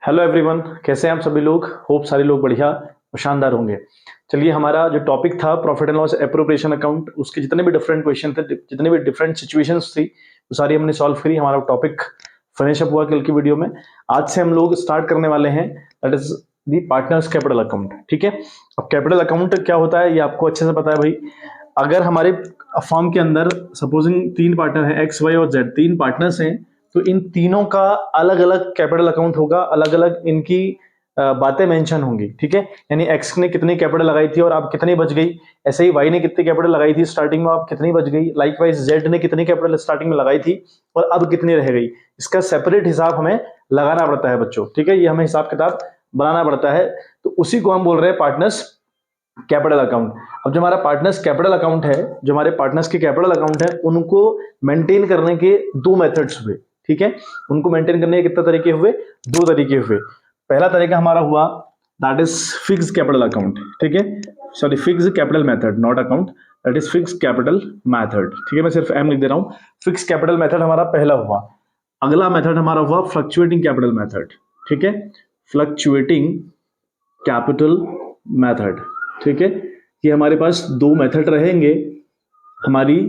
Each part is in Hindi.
हेलो एवरीवन, कैसे हैं आप सभी लोग। होप सारे लोग बढ़िया और शानदार होंगे। चलिए, हमारा जो टॉपिक था profit and loss appropriation account, उसके जितने भी डिफरेंट क्वेश्चन थे, जितने भी डिफरेंट सिचुएशंस थी, वो सारी हमने सॉल्व करी। हमारा टॉपिक फिनिश अप हुआ कल की वीडियो में। आज से हम लोग स्टार्ट करने वाले हैं, that is the partners capital account. ठीक है। अब कैपिटल अकाउंट क्या होता है ये आपको अच्छे से पता है भाई। अगर हमारे फर्म के अंदर सपोजिंग तीन पार्टनर हैं, एक्स वाई और जेड, तीन पार्टनर्स हैं, तो इन तीनों का अलग अलग कैपिटल अकाउंट होगा, अलग अलग इनकी बातें मेंशन होंगी। ठीक है। यानी एक्स ने कितनी कैपिटल लगाई थी और आप कितनी बच गई, ऐसे ही वाई ने कितनी कैपिटल लगाई थी स्टार्टिंग में, आप कितनी बच गई। लाइकवाइज जेड ने कितनी कैपिटल स्टार्टिंग में लगाई थी और अब कितनी रह गई। इसका सेपरेट हिसाब हमें लगाना पड़ता है बच्चों। ठीक है, ये हमें हिसाब किताब बनाना पड़ता है। तो उसी को हम बोल रहे हैं पार्टनर्स कैपिटल अकाउंट। अब जो हमारा पार्टनर्स कैपिटल अकाउंट है, जो हमारे पार्टनर्स के कैपिटल अकाउंट है, उनको मेंटेन करने के दो मेथड्स हुए। ठीक है। उनको मेंटेन करने के कितने तरीके हुए, दो तरीके हुए। पहला तरीका हमारा हुआ that is fix capital account. ठीक है, sorry fix capital method, not account, that is fix capital method. ठीक है, मैं सिर्फ एम लिख दे रहा हूं। फिक्स कैपिटल मेथड हमारा पहला हुआ। अगला मेथड हमारा हुआ फ्लक्चुएटिंग कैपिटल मेथड। ठीक है, फ्लक्चुएटिंग कैपिटल मेथड। ठीक है, ये हमारे पास दो मेथड रहेंगे हमारी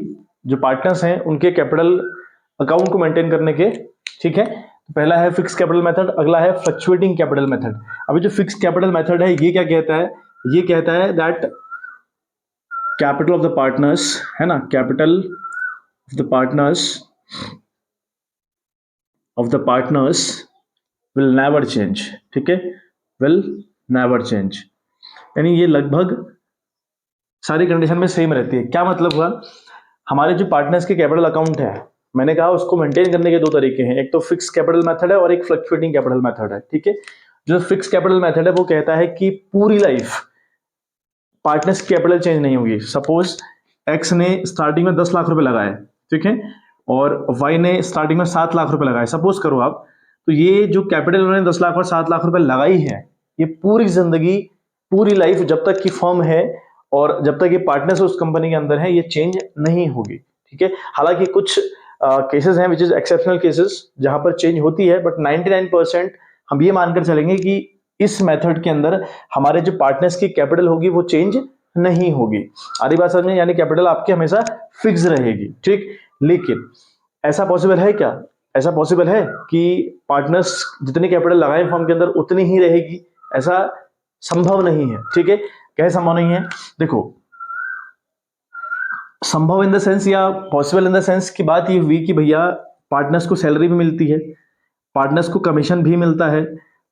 जो पार्टनर्स हैं उनके कैपिटल अकाउंट को मेंटेन करने के। ठीक है, तो पहला है फिक्स कैपिटल मेथड, अगला है फ्लक्चुएटिंग कैपिटल मेथड। अभी जो फिक्स कैपिटल मेथड है ये क्या कहता है, ये कहता है that capital of the partners, है ना, capital of the partners will never change. ठीक है, विल नेवर चेंज, यानी ये लगभग सारी कंडीशन में सेम रहती है। क्या मतलब हुआ, हमारे जो पार्टनर्स के कैपिटल अकाउंट है, मैंने कहा उसको मेंटेन करने के दो तरीके हैं, एक तो फिक्स कैपिटल मेथड है और एक फ्लक्चुएटिंग कैपिटल मेथड है। ठीक है, जो फिक्स कैपिटल मेथड है वो कहता है कि पूरी लाइफ पार्टनर्स की कैपिटल चेंज नहीं होगी। सपोज एक्स ने स्टार्टिंग में 10 लाख रुपए लगाए, ठीक है, और वाई ने स्टार्टिंग में 7 लाख रुपए लगाए, सपोज करो आप। तो ये जो कैपिटल उन्होंने 10 लाख और 7 लाख रुपए लगाई है, ये पूरी जिंदगी, पूरी लाइफ, जब तक की फर्म है और जब तक ये पार्टनर्स उस कंपनी के अंदर है, ये चेंज नहीं होगी। ठीक है, हालांकि कुछ केसेस हैं विच इज एक्सेप्शनल केसेस जहां पर चेंज होती है, बट 99% हम ये मानकर चलेंगे कि इस मेथड के अंदर हमारे जो पार्टनर्स की कैपिटल होगी वो चेंज नहीं होगी। आधी बात समझ में, यानी कैपिटल आपकी हमेशा फिक्स रहेगी। ठीक, लेकिन ऐसा पॉसिबल है क्या, ऐसा पॉसिबल है कि पार्टनर्स जितनी कैपिटल लगाए फर्म के अंदर उतनी ही रहेगी? ऐसा संभव नहीं है। ठीक है, कैसे संभव नहीं है, देखो, संभव इन द सेंस या पॉसिबल इन द सेंस की बात ये हुई कि भैया पार्टनर्स को सैलरी भी मिलती है, पार्टनर्स को कमीशन भी मिलता है,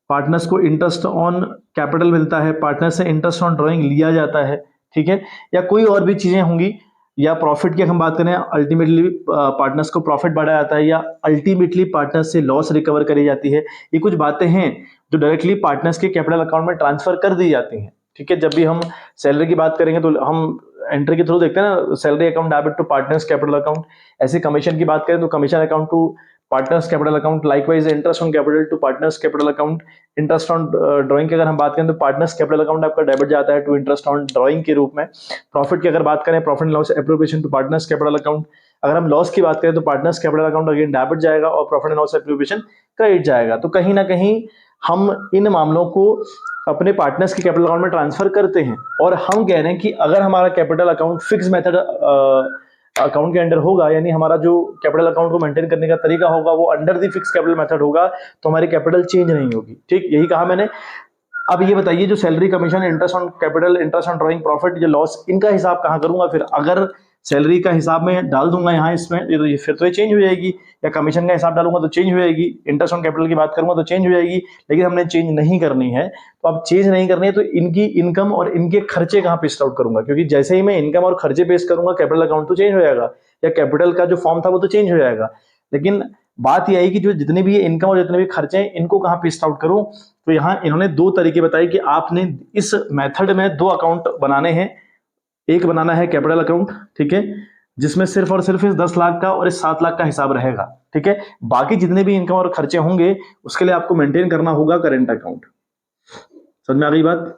पार्टनर्स को इंटरेस्ट ऑन कैपिटल मिलता है, पार्टनर से इंटरेस्ट ऑन ड्राइंग लिया जाता है। ठीक है, या कोई और भी चीजें होंगी, या प्रॉफिट की हम बात करें, अल्टीमेटली पार्टनर्स को प्रॉफिट बढ़ाया जाता है, या अल्टीमेटली पार्टनर्स से लॉस रिकवर करी जाती है। ये कुछ बातें हैं जो डायरेक्टली पार्टनर्स के कैपिटल अकाउंट में ट्रांसफर कर दी जाती हैं। ठीक है, जब भी हम सैलरी की बात करेंगे तो हम एंट्री के थ्रू देखते हैं ना, salary account debit to partners capital account. ऐसे कमीशन की बात करें तो commission account to partners capital account, likewise interest on capital to partners capital account. Interest on drawing की अगर हम बात करें तो पार्टनर्स कैपिटल अकाउंट आपका डेबिट जाता है टू इंटरेस्ट ऑन ड्राइंग के रूप में। प्रॉफिट की अगर बात करें, profit loss appropriation to partners capital account. अगर हम लॉस की बात करें तो partners capital account again debit जाएगा और profit and loss appropriation credit जाएगा। तो कहीं ना कहीं हम इन मामलों को अपने पार्टनर्स के कैपिटल अकाउंट में ट्रांसफर करते हैं, और हम कह रहे हैं कि अगर हमारा capital account fix method account के अंडर होगा, यानी हमारा जो कैपिटल अकाउंट को मेंटेन करने का तरीका होगा वो under the fix capital method होगा, तो हमारी कैपिटल चेंज नहीं होगी। ठीक, यही कहा मैंने। अब ये बताइए, जो salary commission, interest on capital, interest on drawing, profit, जो लॉस, इनका हिसाब कहां करूंगा फिर? अगर सैलरी का हिसाब में डाल दूंगा यहाँ इसमें, फिर तो ये चेंज हो जाएगी, या कमीशन का हिसाब डालूंगा तो चेंज हो जाएगी, इंटरेस्ट ऑन कैपिटल की बात करूंगा तो चेंज हो जाएगी। लेकिन हमने चेंज नहीं करनी है, तो अब चेंज नहीं करनी है तो इनकी इनकम और इनके खर्चे कहाँ पेस्ट आउट करूंगा? क्योंकि जैसे ही मैं इनकम और खर्चे पेस्ट करूंगा, कैपिटल अकाउंट तो चेंज हो जाएगा, या कैपिटल का जो फॉर्म था वो तो चेंज हो जाएगा। लेकिन बात यह आई कि जो जितने भी इनकम और जितने भी खर्चे हैं इनको कहाँ पेस्ट आउट करूं? तो यहाँ इन्होंने दो तरीके बताए कि आपने इस मेथड में दो अकाउंट बनाने हैं। एक बनाना है कैपिटल अकाउंट, ठीक है, जिसमें सिर्फ और सिर्फ इस 10 लाख का और इस 7 लाख का हिसाब रहेगा। ठीक है, बाकी जितने भी इनकम और खर्चे होंगे उसके लिए आपको मेंटेन करना होगा करेंट अकाउंट। समझ में आ गई बात?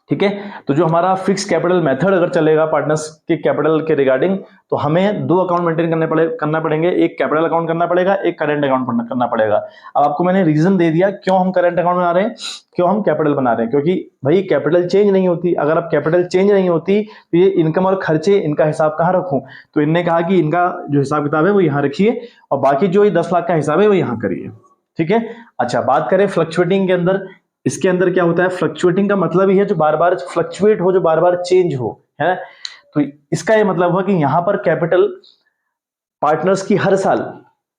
ठीक है। तो जो हमारा फिक्स कैपिटल मेथड अगर चलेगा पार्टनर्स के कैपिटल के रिगार्डिंग, तो हमें दो अकाउंट मेंटेन करना पड़ेंगे, एक कैपिटल अकाउंट करना पड़ेगा, एक करंट अकाउंट करना पड़ेगा। अब आपको मैंने रीजन दे दिया क्यों हम करंट अकाउंट बना रहे हैं, क्यों हम कैपिटल बना रहे हैं, क्योंकि भाई कैपिटल चेंज नहीं होती। अगर आप कैपिटल चेंज नहीं होती तो ये इनकम और खर्चे, इनका हिसाब कहाँ रखूं? तो इनने कहा कि इनका जो हिसाब किताब है वो यहाँ रखिए और बाकी जो 10 लाख का हिसाब है वो यहाँ करिए। ठीक है। अच्छा, बात करें फ्लक्चुएटिंग के अंदर, इसके अंदर क्या होता है? फ्लक्चुएटिंग का मतलब ही है जो बार बार फ्लक्चुएट हो, जो बार बार चेंज हो, है। तो इसका ये मतलब हुआ कि यहां पर कैपिटल पार्टनर्स की हर साल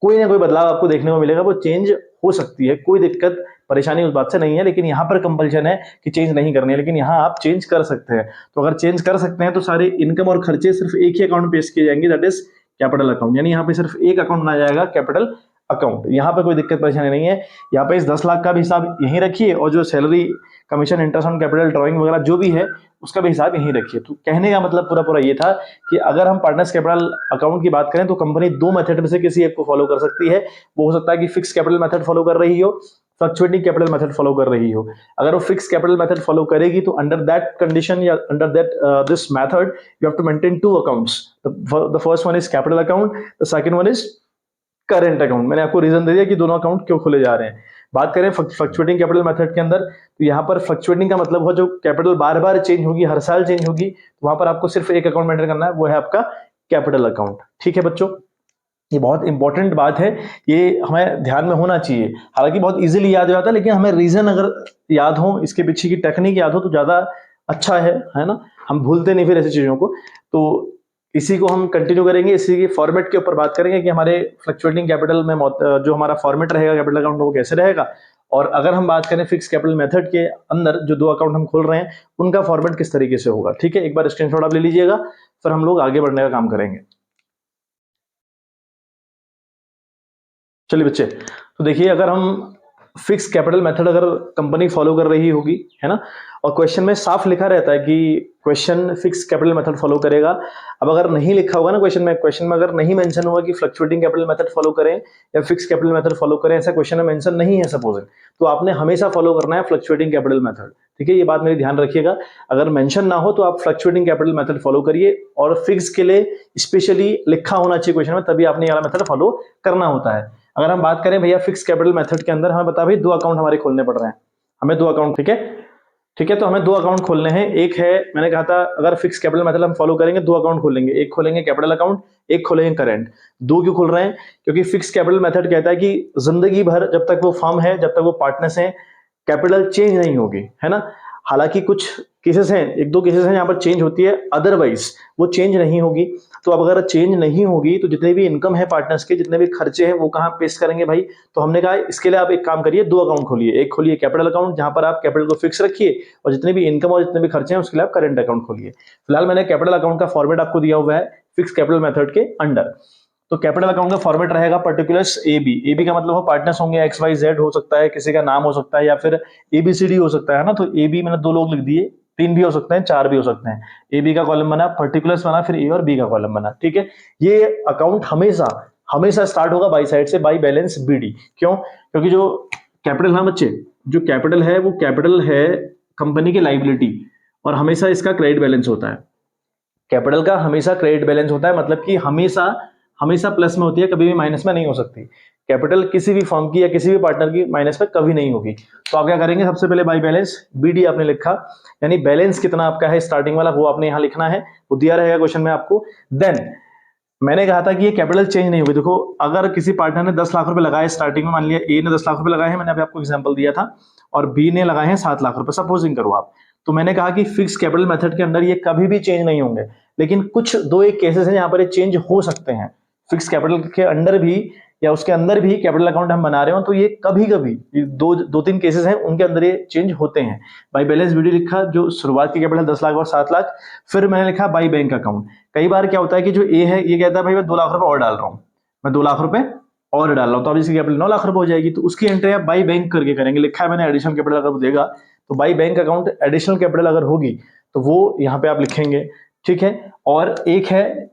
कोई ना कोई बदलाव आपको देखने को मिलेगा, वो चेंज हो सकती है, कोई दिक्कत परेशानी उस बात से नहीं है, लेकिन यहां पर कंपल्शन है कि चेंज नहीं करनी है, लेकिन यहां आप चेंज कर सकते हैं। तो अगर चेंज कर सकते हैं तो सारे इनकम और खर्चे सिर्फ एक ही अकाउंट में पेश किए जाएंगे, दैट इज कैपिटल अकाउंट। यानी यहाँ पे सिर्फ एक अकाउंट बनाया जाएगा, कैपिटल अकाउंट। यहाँ पे कोई दिक्कत परेशानी नहीं है। यहाँ पे इस 10 लाख का भी हिसाब यहीं रखिए और जो salary, commission, interest on capital, drawing वगैरह जो भी है उसका भी हिसाब यहीं रखिए। तो कहने का मतलब पूरा पूरा ये था कि अगर हम पार्टनर्स कैपिटल अकाउंट की बात करें तो कंपनी दो मेथड में से किसी एक को फॉलो कर सकती है। वो हो सकता है कि फिक्स कैपिटल मेथड फॉलो कर रही हो, फ्लक्चुएटिंग कैपिटल मेथड फॉलो कर रही हो। अगर वो फिक्स कैपिटल मेथड फॉलो करेगी तो अंडर दैट कंडीशन या under that this method you have to maintain two accounts. The first one is capital account, the second one is current account. मैंने आपको रीजन दे दिया कि दोनों अकाउंट क्यों खोले जा रहे हैं। बात करें फ्लक्चुएटिंग कैपिटल मेथड के अंदर, तो यहाँ पर फ्लक्चुएटिंग का मतलब हो जो कैपिटल बार बार चेंज होगी, हर साल चेंज होगी, तो वहां पर आपको सिर्फ एक अकाउंट मेंटेन करना है, वो है आपका कैपिटल अकाउंट। ठीक है बच्चों, ये बहुत इंपॉर्टेंट बात है, ये हमें ध्यान में होना चाहिए। हालांकि बहुत इजीली याद हो जाता है, लेकिन हमें रीजन अगर याद हो, इसके पीछे की टेक्निक याद हो तो ज्यादा अच्छा है ना। हम भूलते नहीं फिर ऐसी चीजों को। तो इसी को हम कंटिन्यू करेंगे, इसी के फॉर्मेट के ऊपर बात करेंगे कि हमारे फ्लक्चुएटिंग कैपिटल में जो हमारा फॉर्मेट रहेगा कैपिटल अकाउंट वो कैसे रहेगा। और अगर हम बात करें फिक्स कैपिटल मेथड के अंदर जो दो अकाउंट हम खोल रहे हैं उनका फॉर्मेट किस तरीके से होगा। ठीक है, एक बार स्क्रीनशॉट आप ले लीजिएगा, फिर हम लोग आगे बढ़ने का काम करेंगे। चलिए बच्चे, तो देखिए अगर हम फिक्स कैपिटल मेथड अगर कंपनी फॉलो कर रही होगी, है ना, और क्वेश्चन में साफ लिखा रहता है कि question fix capital method follow करेगा। अब अगर नहीं लिखा होगा ना क्वेश्चन में अगर नहीं मेंशन होगा कि फ्लक्चुएटिंग कैपिटल मेथड फॉलो करें या फिक्स कैपिटल मेथड फॉलो करें, ऐसा क्वेश्चन में मेंशन नहीं है सपोजिंग, तो आपने हमेशा फॉलो करना है फ्लक्चुएटिंग कैपिटल मेथड। ठीक है, ये बात मेरी ध्यान रखिएगा। अगर मेंशन ना हो तो आप फ्लक्चुएटिंग कैपिटल मेथड फॉलो करिए, और फिक्स के लिए स्पेशली लिखा होना चाहिए क्वेश्चन में, तभी आपने ये वाला मेथड फॉलो करना होता है। अगर हम बात करें भैया फिक्स कैपिटल मेथड के अंदर, हमें बता भाई दो अकाउंट हमारे खोलने पड़ रहे हैं, हमें दो अकाउंट। ठीक है, ठीक है, तो हमें दो अकाउंट खोलने हैं। एक है, मैंने कहा था अगर फिक्स कैपिटल मेथड हम फॉलो करेंगे दो अकाउंट खोलेंगे, एक खोलेंगे कैपिटल अकाउंट, एक खोलेंगे करंट। दो क्यों खोल रहे हैं? क्योंकि फिक्स कैपिटल मेथड कहता है कि जिंदगी भर जब तक वो फर्म है, जब तक वो पार्टनर्स हैं, कैपिटल चेंज नहीं होगी, है ना। हालांकि कुछ केसेस हैं, एक दो केसेस हैं यहाँ पर चेंज होती है, अदरवाइज वो चेंज नहीं होगी। तो अब अगर चेंज नहीं होगी तो जितने भी इनकम है पार्टनर्स के, जितने भी खर्चे हैं वो कहाँ पेश करेंगे भाई? तो हमने कहा इसके लिए आप एक काम करिए, दो अकाउंट खोलिए। एक खोलिए कैपिटल अकाउंट जहां पर आप कैपिटल को फिक्स रखिए, और जितने भी इनकम और जितने भी खर्चे हैं उसके लिए आप करंट अकाउंट खोलिए। फिलहाल मैंने कैपिटल अकाउंट का फॉर्मेट आपको दिया हुआ है फिक्स कैपिटल मेथड के अंडर। तो कैपिटल अकाउंट का फॉर्मेट रहेगा पर्टिकुलर्स एबी। एबी का मतलब हो पार्टनर्स होंगे, एक्स वाई जेड हो सकता है, किसी का नाम हो सकता है, या फिर एबीसीडी हो सकता है ना। तो एबी मैंने दो लोग लिख दिए, तीन भी हो सकते हैं, चार भी हो सकते हैं। ए बी का कॉलम बना, पर्टिकुलर्स बना, फिर ए और बी का कॉलम बना। ठीक है, ये अकाउंट हमेशा हमेशा स्टार्ट होगा बाई साइड से, बाई बैलेंस बीडी। क्यों? क्योंकि जो कैपिटल, हाँ बच्चे, जो कैपिटल है वो कैपिटल है कंपनी की लाइबिलिटी, और हमेशा इसका क्रेडिट बैलेंस होता है। कैपिटल का हमेशा क्रेडिट बैलेंस होता है, मतलब कि हमेशा हमेशा प्लस में होती है, कभी भी माइनस में नहीं हो सकती। कैपिटल किसी भी फर्म की या किसी भी पार्टनर की माइनस में कभी नहीं होगी। तो आप क्या करेंगे, सबसे पहले बाई बैलेंस बीडी आपने लिखा, यानी बैलेंस कितना आपका है स्टार्टिंग वाला वो आपने यहां लिखना है, वो दिया रहेगा क्वेश्चन में आपको। देन मैंने कहा था कि ये कैपिटल चेंज नहीं होगी। देखो अगर किसी पार्टनर ने 10 लाख रुपए लगाए स्टार्टिंग में, मान लिया ए ने 10 लाख रुपए लगाए हैं, मैंने अभी आपको एग्जांपल दिया था, और बी ने लगाए हैं 7 लाख रुपए, सपोजिंग करो आप। तो मैंने कहा कि फिक्स कैपिटल मेथड के अंदर ये कभी भी चेंज नहीं होंगे, लेकिन कुछ दो एक केसेस हैं जहां पर ये चेंज हो सकते हैं। फिक्स कैपिटल के अंडर भी या उसके अंदर भी कैपिटल अकाउंट हम बना रहे हो, तो ये कभी कभी दो तीन केसेस हैं उनके अंदर ये चेंज होते हैं। बाई बैलेंस बीडी लिखा, जो शुरुआत की कैपिटल 10 लाख और 7 लाख। फिर मैंने लिखा बाई बैंक अकाउंट। कई बार क्या होता है कि जो ए है ये कहता है भाई मैं 2 लाख रुपए और डाल रहा हूँ, मैं 2 लाख रुपए और डाल रहा हूँ, तो अब इसकी कैपिटल 9 लाख रुपए हो जाएगी। तो उसकी एंट्री आप बाई बैंक करके करेंगे। लिखा है मैंने एडिशनल कैपिटल अगर देगा तो by bank account additional capital अगर होगी तो वो यहाँ पे आप लिखेंगे। ठीक है, और एक है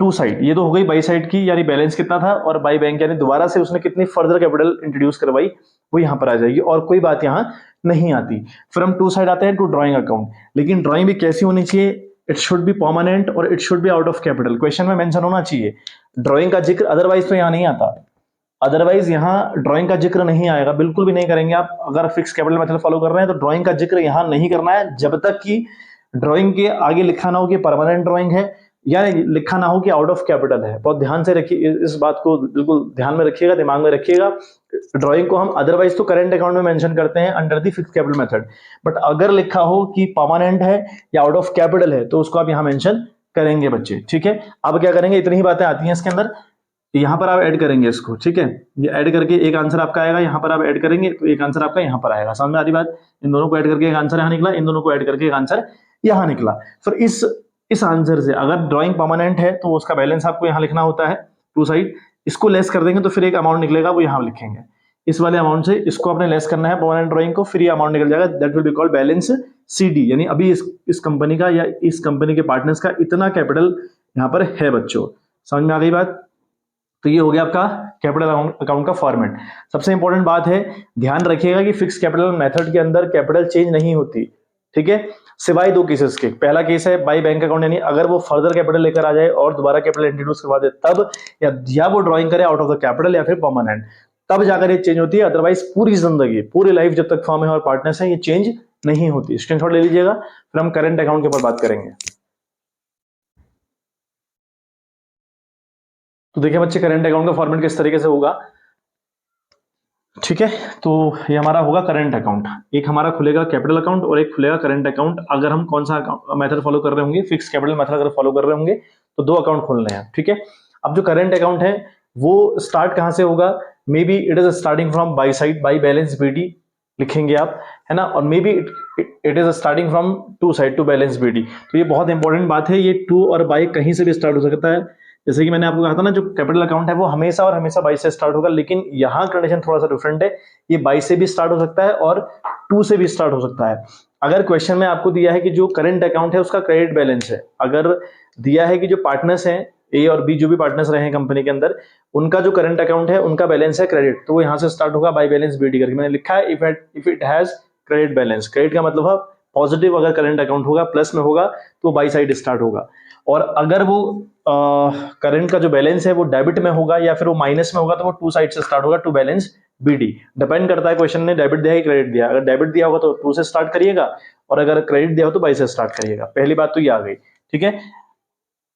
टू साइड, ये तो हो गई बाई साइड की, यानी बैलेंस कितना था, और बाई बैंक यानी दोबारा से उसने कितनी फर्दर कैपिटल इंट्रोड्यूस करवाई, वो यहाँ पर आ जाएगी, और कोई बात यहाँ नहीं आती। फिर हम टू साइड आते हैं टू ड्राइंग अकाउंट, लेकिन ड्राइंग भी कैसी होनी चाहिए, इट शुड बी परमानेंट और it should be out of capital, question में मेंशन होना चाहिए ड्राइंग का जिक्र, अदरवाइज तो यहाँ नहीं आता, अदरवाइज यहाँ ड्राइंग का जिक्र नहीं आएगा, बिल्कुल भी नहीं करेंगे आप। अगर फिक्स कैपिटल मेथड फॉलो कर रहे हैं तो ड्राइंग का जिक्र यहाँ नहीं करना है, जब तक कि ड्राइंग के आगे लिखा ना हो कि परमानेंट ड्राइंग है, या लिखा ना हो कि आउट ऑफ कैपिटल है। बहुत ध्यान से रखिए, इस बात को बिल्कुल ध्यान में रखिएगा, दिमाग में रखिएगा। ड्राइंग को हम अदरवाइज तो करेंट अकाउंट में मेंशन करते हैं under the fix capital method, but अगर लिखा हो कि परमानेंट है या आउट ऑफ कैपिटल है तो उसको आप यहाँ मेंशन करेंगे बच्चे, ठीक है। अब क्या करेंगे, इतनी ही बातें आती हैं इसके अंदर, यहाँ पर आप ऐड करेंगे इसको, ठीक है, ये ऐड करके एक आंसर आपका आएगा, यहाँ पर आप ऐड करेंगे तो एक आंसर आपका यहाँ पर आएगा। समझ में आ रही बात, इन दोनों को ऐड करके एक आंसर यहाँ निकला, इन दोनों को ऐड करके एक आंसर यहाँ निकला। फिर इस आंसर से अगर ड्राइंग परमानेंट है तो उसका बैलेंस आपको यहाँ लिखना होता है टू साइड, इसको लेस कर देंगे तो फिर एक अमाउंट निकलेगा, वो यहाँ लिखेंगे, इस वाले अमाउंट से इसको आपने लेस करना है परमानेंट ड्राइंग को, फिर ये अमाउंट निकल जाएगा, that will be called balance CD, यानी अभी इस कंपनी का या इस कंपनी के पार्टनर्स का इतना कैपिटल यहाँ पर है बच्चों। समझ में आ गई बात, तो ये हो गया आपका कैपिटल अकाउंट का फॉर्मेट। सबसे इंपॉर्टेंट बात है, ध्यान रखिएगा कि फिक्स कैपिटल मेथड के अंदर कैपिटल चेंज नहीं होती, ठीक है, सिवाय दो केसेस के। पहला केस है बाई बैंक अकाउंट, यानी अगर वो फर्दर कैपिटल लेकर आ जाए और दोबारा कैपिटल इंट्रोड्यूस करवा दे तब, या वो ड्राइंग करे आउट ऑफ द कैपिटल या फिर परमानेंट, तब जाकर ये चेंज होती है। अदरवाइज पूरी जिंदगी, पूरी लाइफ जब तक फर्म है और पार्टनर्स है, ये चेंज नहीं होती। स्क्रीनशॉट ले लीजिएगा, फिर हम करंट अकाउंट के ऊपर बात करेंगे। तो देखिए बच्चे, करंट अकाउंट का फॉर्मेट किस तरीके से होगा, ठीक है। तो ये हमारा होगा करंट अकाउंट, एक हमारा खुलेगा कैपिटल अकाउंट और एक खुलेगा करंट अकाउंट। अगर हम कौन सा मेथड फॉलो कर रहे होंगे, फिक्स कैपिटल मेथड अगर फॉलो कर रहे होंगे तो दो अकाउंट खोलने हैं, ठीक है। अब जो करंट अकाउंट है वो स्टार्ट कहां से होगा, may be it is starting from by side, by balance BD लिखेंगे आप, है ना, और may be it is starting from to side, to balance BD। तो ये बहुत इंपॉर्टेंट बात है, ये टू और बाई कहीं से भी स्टार्ट हो सकता है। जैसे कि मैंने आपको कहा था ना, जो कैपिटल अकाउंट है वो हमेशा और हमेशा बाई से स्टार्ट होगा, लेकिन यहाँ कंडीशन थोड़ा सा डिफरेंट है, ये बाई से भी स्टार्ट हो सकता है और टू से भी स्टार्ट हो सकता है। अगर क्वेश्चन में आपको दिया है कि जो करंट अकाउंट है उसका क्रेडिट बैलेंस है, अगर दिया है कि जो पार्टनर्स हैं A और B, जो भी पार्टनर्स रहे हैं कंपनी के अंदर, उनका जो करंट अकाउंट है उनका बैलेंस है क्रेडिट, तो वो यहाँ से स्टार्ट होगा बाई बैलेंस BD करके। मैंने लिखा है if it has credit balance, credit का मतलब है पॉजिटिव, अगर करंट अकाउंट होगा प्लस में होगा तो बाई साइड स्टार्ट होगा, और अगर वो करंट का जो बैलेंस है वो डेबिट में होगा या फिर वो माइनस में होगा तो वो टू साइड से स्टार्ट होगा, टू बैलेंस BD। डिपेंड करता है क्वेश्चन ने डेबिट दिया है क्रेडिट दिया, अगर डेबिट दिया होगा तो टू से स्टार्ट करिएगा, और अगर क्रेडिट दिया हो तो बाई से स्टार्ट करिएगा। पहली बात तो ये आ गई, ठीक है,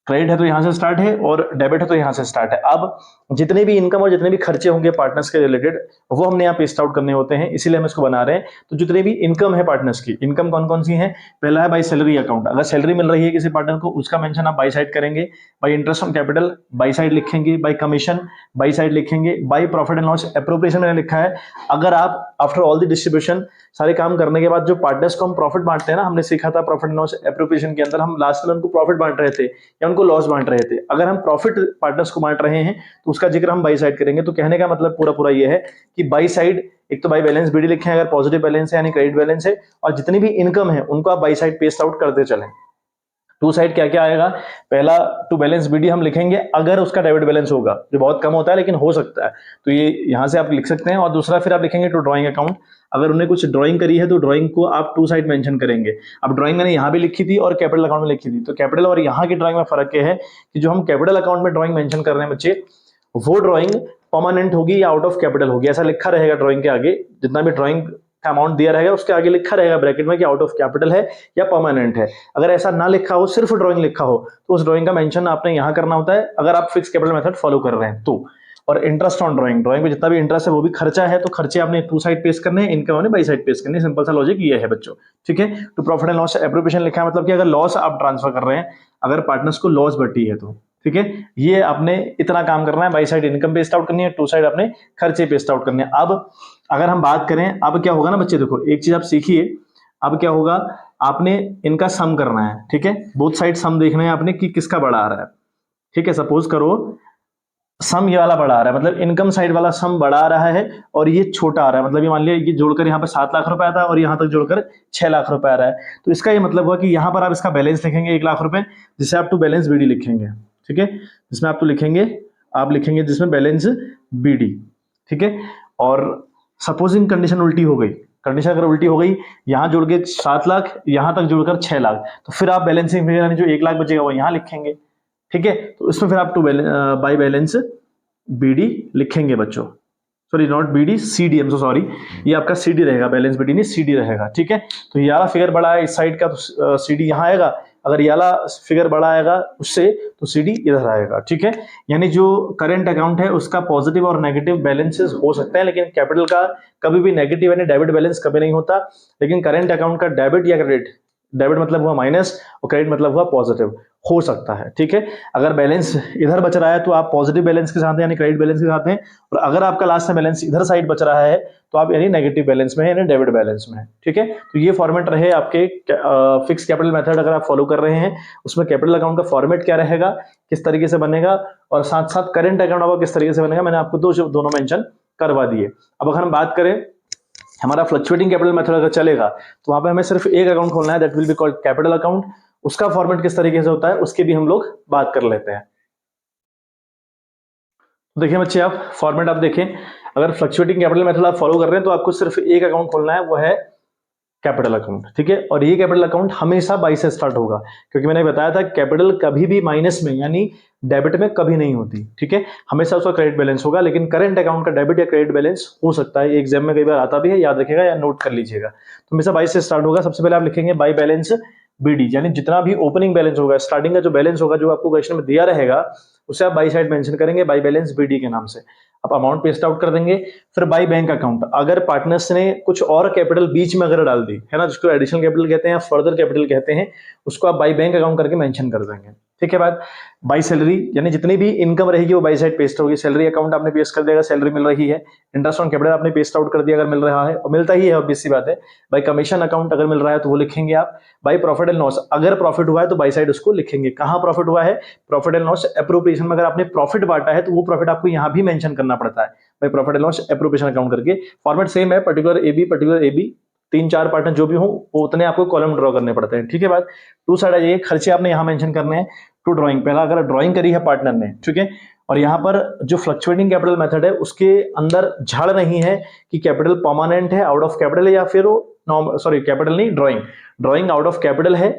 क्रेडिट है तो यहां से स्टार्ट है और डेबिट है तो यहां से स्टार्ट है। अब जितने भी इनकम और जितने भी खर्चे होंगे पार्टनर्स के रिलेटेड, वो हमने यहाँ पे पेस्ट आउट करने होते हैं, इसीलिए हम इसको बना रहे हैं। तो जितने भी इनकम है पार्टनर्स की, इनकम कौन कौन सी है, पहला है बाई सैलरी अकाउंट, अगर सैलरी मिल रही है किसी पार्टनर को उसका मेंशन आप बाई साइड करेंगे, by interest on capital by side लिखेंगे, बाई कमीशन बाई साइड लिखेंगे, by profit and loss appropriation मैंने लिखा है। अगर आप आफ्टर ऑल द डिस्ट्रीब्यूशन, सारे काम करने के बाद जो पार्टनर्स को हम प्रॉफिट बांटते हैं ना, हमने सीखा था प्रॉफिट एंड लॉस एप्रोप्रिएशन के अंदर, हम लास्ट में उनको प्रॉफिट बांट रहे थे या उनको लॉस बांट रहे थे, अगर हम प्रॉफिट पार्टनर्स को बांट रहे हैं तो उसका जिक्र हम बाई साइड करेंगे। तो कहने का मतलब पूरा पूरा ये है कि बाई साइड, एक तो बाई बैलेंस BD लिखे हैं अगर पॉजिटिव बैलेंस है यानी क्रेडिट बैलेंस है, और जितनी भी इनकम है उनको आप बाई साइड पेस्ट आउट करते चलें। टू साइड क्या क्या आएगा, पहला टू बैलेंस BD हम लिखेंगे अगर उसका डेबिट बैलेंस होगा, जो बहुत कम होता है लेकिन हो सकता है, तो ये यहां से आप लिख सकते हैं। और दूसरा फिर आप लिखेंगे टू ड्राइंग अकाउंट, अगर उन्हें कुछ ड्राइंग करी है तो ड्राइंग को आप टू साइड मेंशन करेंगे। अब ड्राइंग मैंने यहाँ भी लिखी थी और कैपिटल अकाउंट में लिखी थी, तो कैपिटल और यहाँ की ड्राइंग में फर्क यह है कि जो हम कैपिटल अकाउंट में ड्राइंग मेंशन कर रहे हैं बच्चे, वो ड्राइंग परमानेंट होगी या आउट ऑफ कैपिटल होगी, ऐसा लिखा रहेगा ड्राइंग के आगे, जितना भी ड्राइंग का अमाउंट दिया रहेगा उसके आगे लिखा रहेगा ब्रैकेट में कि आउट ऑफ कैपिटल है या परमानेंट है। अगर ऐसा ना लिखा हो, सिर्फ ड्राइंग लिखा हो, तो उस ड्राइंग का मेंशन आपने यहाँ करना होता है अगर आप फिक्स कैपिटल मेथड फॉलो कर रहे हैं तो। और इंटरेस्ट ऑन ड्राइंग, ड्राइंग में जितना भी इंटरेस्ट है वो भी खर्चा है, तो खर्चे आपने टू साइड पेस्ट करने हैं, इनकम आपने बाई साइड पेस्ट करनी है। सिंपल सा लॉजिक ये है बच्चों, ठीक है। तो प्रॉफिट एंड लॉस एप्रोप्रिएशन लिखा है, मतलब कि अगर लॉस आप ट्रांसफर कर रहे हैं, अगर पार्टनर्स को लॉस बटी है तो, ठीक है, ये आपने इतना काम करना है, by side income paste out करनी है, टू साइड आपने खर्चे पेस्ट आउट करने हैं। अब अगर हम बात करें, अब क्या होगा ना बच्चे, देखो एक चीज आप सीखिए, अब क्या होगा, आपने इनका सम करना है, ठीक है, बोथ साइड सम देखना है आपने कि किसका बड़ा आ रहा है, ठीक है। सपोज करो सम ये वाला बड़ा आ रहा है, मतलब इनकम साइड वाला सम बड़ा आ रहा है और ये छोटा आ रहा है, मतलब ये मान लिया ये जोड़कर यहाँ पे 7 लाख रुपए आता है और यहाँ तक जोड़कर 6 लाख रुपए आ रहा है, तो इसका ये मतलब हुआ कि यहाँ पर आप इसका बैलेंस लिखेंगे 1 लाख रुपए, जिसे आप टू बैलेंस BD लिखेंगे, ठीक है, जिसमें आप लिखेंगे जिसमें बैलेंस BD, ठीक है। और सपोजिंग कंडीशन उल्टी हो गई, कंडीशन अगर उल्टी हो गई, यहाँ जुड़ के 7 लाख, यहाँ तक जुड़कर 6 लाख, तो फिर आप बैलेंसिंग फिगर यानी जो 1 लाख बचेगा वो यहाँ लिखेंगे, ठीक है। तो इसमें फिर आप बाई बैलेंस BD लिखेंगे बच्चों, sorry not BD, CD, I'm so sorry, ये आपका CD रहेगा, बैलेंस BD नहीं CD रहेगा, ठीक है। तो ये वाला फिगर बड़ा है इस साइड का, तो CD यहाँ आएगा, अगर ये वाला फिगर बड़ा आएगा उससे तो CD इधर आएगा, ठीक है। यानी जो करंट अकाउंट है उसका पॉजिटिव और नेगेटिव बैलेंसेस हो सकते हैं, लेकिन कैपिटल का कभी भी नेगेटिव यानी डेबिट बैलेंस कभी नहीं होता, लेकिन करंट अकाउंट का डेबिट या क्रेडिट, डेबिट मतलब हुआ माइनस और क्रेडिट मतलब हुआ पॉजिटिव, हो सकता है, ठीक है। अगर बैलेंस इधर बच रहा है तो आप पॉजिटिव बैलेंस के साथ हैं यानी क्रेडिट बैलेंस के साथ हैं, और अगर आपका लास्ट में बैलेंस इधर साइड बच रहा है तो आप यानी नेगेटिव बैलेंस में है, यानी डेबिट बैलेंस में है, ठीक है। तो ये फॉर्मेट रहे आपके फिक्स कैपिटल मेथड अगर आप फॉलो कर रहे हैं, उसमें कैपिटल अकाउंट का फॉर्मेट क्या रहेगा, किस तरीके से बनेगा, और साथ साथ करंट अकाउंट आपका किस तरीके से बनेगा, मैंने आपको दोनों मेंशन करवा दिए। अब अगर हम बात करें हमारा फ्लक्चुएटिंग कैपिटल मेथड अगर चलेगा तो वहां पे हमें सिर्फ एक अकाउंट खोलना है, that will be called capital account. उसका फॉर्मेट किस तरीके से होता है उसके भी हम लोग बात कर लेते हैं। देखिए बच्चे, आप फॉर्मेट आप देखें, अगर फ्लक्चुएटिंग कैपिटल मेथड आप फॉलो कर रहे हैं तो आपको सिर्फ एक अकाउंट खोलना है, वो है कैपिटल अकाउंट, ठीक है। और ये कैपिटल अकाउंट हमेशा बाई से स्टार्ट होगा, क्योंकि मैंने बताया था कैपिटल कभी भी माइनस में यानी डेबिट में कभी नहीं होती, ठीक है, हमेशा उसका क्रेडिट बैलेंस होगा। लेकिन करंट अकाउंट का डेबिट या क्रेडिट बैलेंस हो सकता है, एग्जाम में कई बार आता भी है, याद रखिएगा या नोट कर लीजिएगा। तो हमेशा बाई से स्टार्ट होगा। सबसे पहले आप लिखेंगे बाई बैलेंस BD, यानी जितना भी ओपनिंग बैलेंस होगा, स्टार्टिंग का जो बैलेंस होगा जो आपको क्वेश्चन में दिया रहेगा, उसे आप बाई साइड मेंशन करेंगे बाई बैलेंस BD के नाम से। आप अमाउंट पेस्ट आउट कर देंगे। फिर बाई बैंक अकाउंट, अगर पार्टनर्स ने कुछ और कैपिटल बीच में अगर डाल दी है ना, जिसको एडिशनल कैपिटल कहते हैं या फर्दर कैपिटल कहते हैं, उसको आप बाई बैंक अकाउंट करके मेंशन कर देंगे, ठीक है। बात बाई सैलरी, यानी जितनी भी इनकम रहेगी वो बाई साइड पेस्ट होगी। सैलरी अकाउंट आपने पेस्ट कर दिया, सैलरी मिल रही है। इंटरेस्ट ऑन कैपिटल आपने पेस्ट आउट कर दिया अगर मिल रहा है, और मिलता ही है, ऑब्वियस सी बात है। बाई कमीशन अकाउंट अगर मिल रहा है तो वो लिखेंगे आप। बाई प्रॉफिट एंड लॉस, अगर प्रॉफिट हुआ है तो बाई साइड उसको लिखेंगे। कहां प्रॉफिट हुआ है, प्रॉफिट एंड लॉस एप्रोप्रिएशन में अगर आपने प्रॉफिट बांटा है तो वो प्रॉफिट आपको यहां भी मेंशन करना पड़ता है, by profit and loss appropriation account करके। फॉर्मेट सेम है, पर्टिकुलर एबी, 3-4 पार्टनर जो भी हो वो उतने आपको कॉलम ड्रॉ करने पड़ते हैं, ठीक है। बात टू साइड आ जाइए, खर्चे आपने यहां मेंशन करने हैं टू ड्राइंग। पहला अगर ड्राइंग करी है पार्टनर ने, ठीक है, और यहाँ पर जो फ्लक्चुएटिंग कैपिटल मेथड है उसके अंदर झाड़ नहीं है कि कैपिटल परमानेंट है, आउट ऑफ कैपिटल है, या फिर वो सॉरी कैपिटल नहीं, ड्राइंग आउट ऑफ कैपिटल है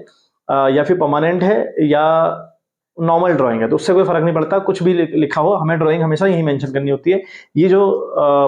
या फिर परमानेंट है या नॉर्मल ड्राइंग है, तो उससे कोई फर्क नहीं पड़ता, कुछ भी लिखा हो, हमें ड्राइंग हमेशा यही मेंशन करनी होती है। ये जो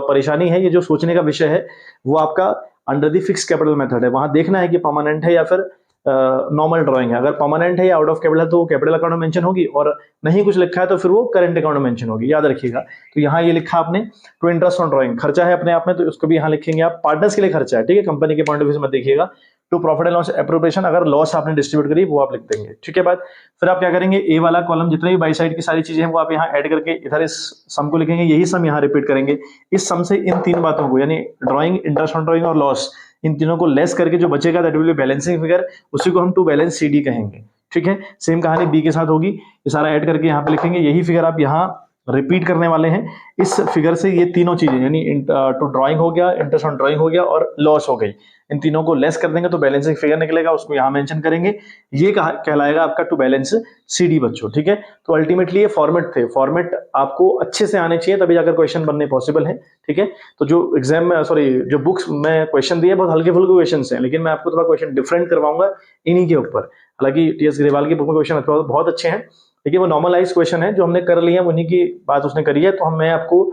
परेशानी है, ये जो सोचने का विषय है, वो आपका under the fix capital method है। वहां देखना है कि परमानेंट है या फिर नॉर्मल ड्राइंग है। अगर परमानेंट है या आउट ऑफ कैपिटल है तो वो कैपिटल अकाउंट में मेंशन होगी, और नहीं कुछ लिखा है तो फिर वो करंट अकाउंट में मेंशन होगी, याद रखिएगा। तो यहाँ ये लिखा आपने टू इंटरेस्ट ऑन ड्राइंग, खर्चा है अपने आप में तो उसको भी यहाँ लिखेंगे आप। पार्टनर्स के लिए खर्चा है, ठीक है, कंपनी के पॉइंट ऑफ व्यू से मत देखिएगा। To profit and loss appropriation, अगर लॉस आपने डिस्ट्रीब्यूट करी वो आप लिख देंगे, ठीक है। बात फिर आप क्या करेंगे, ए वाला कॉलम जितने भी बाई साइड की सारी चीजें हैं वो आप यहाँ ऐड करके इधर इस सम को लिखेंगे, यही सम यहाँ रिपीट करेंगे। इस सम से इन तीन बातों को यानी ड्राइंग, इंटरेस्ट ऑन ड्राइंग और लॉस, इन तीनों को लेस करके जो बचेगा that will be balancing figure, उसी को हम टू बैलेंस CD कहेंगे, ठीक है। सेम कहानी बी के साथ होगी, ये सारा ऐड करके यहाँ पे लिखेंगे, यही फिगर आप यहाँ रिपीट करने वाले हैं। इस फिगर से ये तीनों चीजें यानी टू ड्राइंग हो गया, इंटरेस्ट ऑन ड्राइंग हो गया और लॉस हो गई, इन तीनों को लेस कर देंगे तो बैलेंसिंग फिगर निकलेगा, उसको यहाँ मेंशन करेंगे। ये कहलाएगा आपका टू बैलेंस CD बच्चों, ठीक है। तो अल्टीमेटली ये फॉर्मेट थे, फॉर्मेट आपको अच्छे से आने चाहिए तभी जाकर क्वेश्चन बनने पॉसिबल है, ठीक है। तो जो एग्जाम में सॉरी जो बुक्स में क्वेश्चन दिए बहुत हल्के फुल्के क्वेश्चन हैं, लेकिन मैं आपको थोड़ा क्वेश्चन डिफरेंट करवाऊंगा इन्हीं के ऊपर। हालांकि TS ग्रेवाल की बुक में क्वेश्चन बहुत अच्छे हैं, लेकिन वो नॉर्मलाइज क्वेश्चन है जो हमने कर लिए हैं, उन्हीं की बात उसने करी है। तो मैं आपको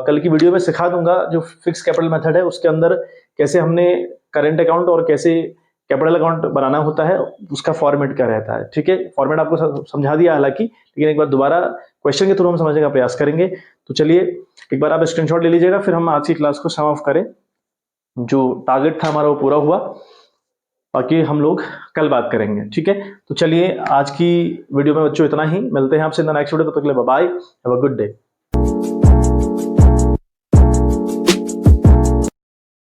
कल की वीडियो में सिखा दूंगा जो फिक्स कैपिटल मेथड है उसके अंदर कैसे हमने करंट अकाउंट और कैसे कैपिटल अकाउंट बनाना होता है, उसका फॉर्मेट क्या रहता है, ठीक है। फॉर्मेट आपको समझा दिया हालांकि, लेकिन एक बार दोबारा क्वेश्चन के थ्रू हम समझने का प्रयास करेंगे। तो चलिए एक बार आप स्क्रीनशॉट ले लीजिएगा, फिर हम आज की क्लास को सम ऑफ करें। जो टारगेट था हमारा वो पूरा हुआ, बाकी हम लोग कल बात करेंगे, ठीक है। तो चलिए आज की वीडियो में बच्चों इतना ही, मिलते हैं आपसे नेक्स्ट वीडियो, तब तक के लिए bye bye, have a good day.